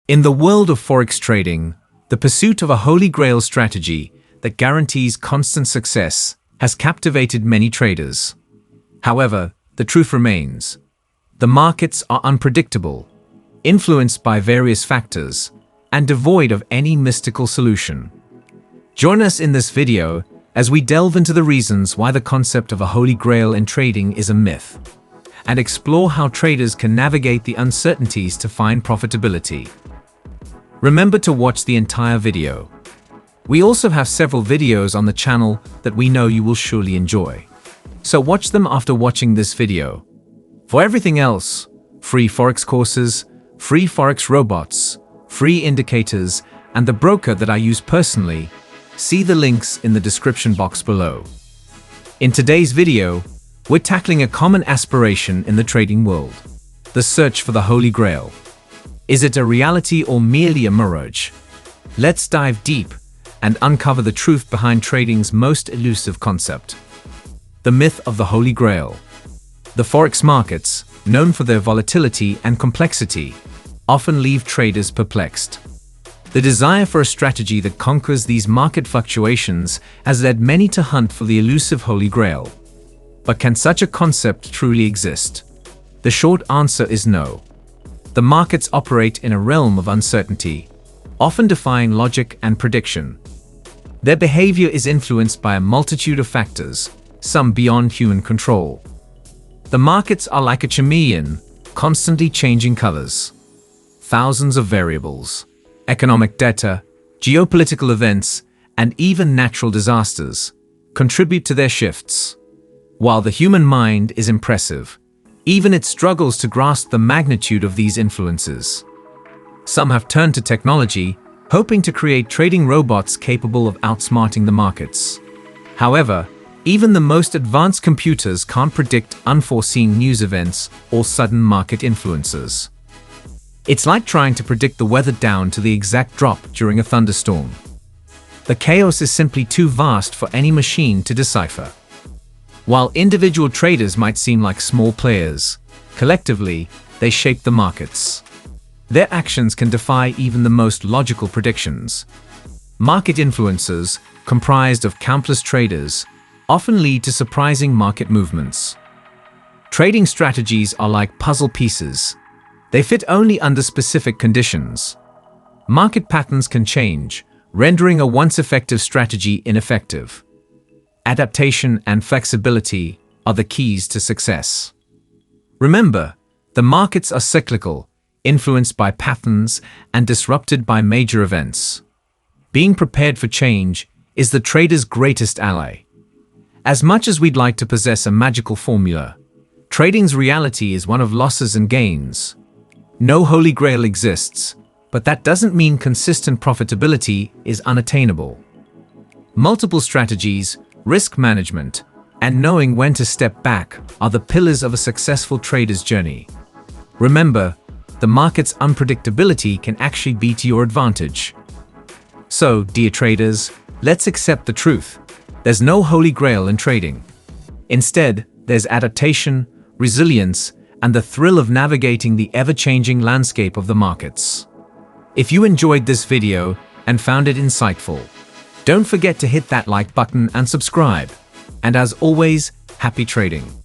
In the world of Forex trading, the pursuit of a holy grail strategy that guarantees constant success has captivated many traders. However, the truth remains. The markets are unpredictable, influenced by various factors, and devoid of any mystical solution. Join us in this video as we delve into the reasons why the concept of a holy grail in trading is a myth, and explore how traders can navigate the uncertainties to find profitability. Remember to watch the entire video. We also have several videos on the channel that we know you will surely enjoy. So watch them after watching this video. For everything else, free Forex courses, free Forex robots, free indicators, and the broker that I use personally, see the links in the description box below. In today's video, we're tackling a common aspiration in the trading world: the search for the Holy Grail. Is it a reality or merely a mirage? Let's dive deep and uncover the truth behind trading's most elusive concept: the myth of the Holy Grail. The Forex markets, known for their volatility and complexity, often leave traders perplexed. The desire for a strategy that conquers these market fluctuations has led many to hunt for the elusive Holy Grail. But can such a concept truly exist? The short answer is no. The markets operate in a realm of uncertainty, often defying logic and prediction. Their behavior is influenced by a multitude of factors, some beyond human control. The markets are like a chameleon, constantly changing colors. Thousands of variables, economic data, geopolitical events, and even natural disasters contribute to their shifts. While the human mind is impressive, even it struggles to grasp the magnitude of these influences. Some have turned to technology, hoping to create trading robots capable of outsmarting the markets. However, even the most advanced computers can't predict unforeseen news events or sudden market influences. It's like trying to predict the weather down to the exact drop during a thunderstorm. The chaos is simply too vast for any machine to decipher. While individual traders might seem like small players, collectively, they shape the markets. Their actions can defy even the most logical predictions. Market influencers, comprised of countless traders, often lead to surprising market movements. Trading strategies are like puzzle pieces. They fit only under specific conditions. Market patterns can change, rendering a once effective strategy ineffective. Adaptation and flexibility are the keys to success. Remember, the markets are cyclical, influenced by patterns and disrupted by major events. Being prepared for change is the trader's greatest ally. As much as we'd like to possess a magical formula, trading's reality is one of losses and gains. No Holy Grail exists, but that doesn't mean consistent profitability is unattainable. Multiple strategies, risk management, and knowing when to step back are the pillars of a successful trader's journey. Remember, the market's unpredictability can actually be to your advantage. So, dear traders, let's accept the truth. There's no Holy Grail in trading. Instead, there's adaptation, resilience, and the thrill of navigating the ever-changing landscape of the markets. If you enjoyed this video and found it insightful, don't forget to hit that like button and subscribe. And as always, happy trading!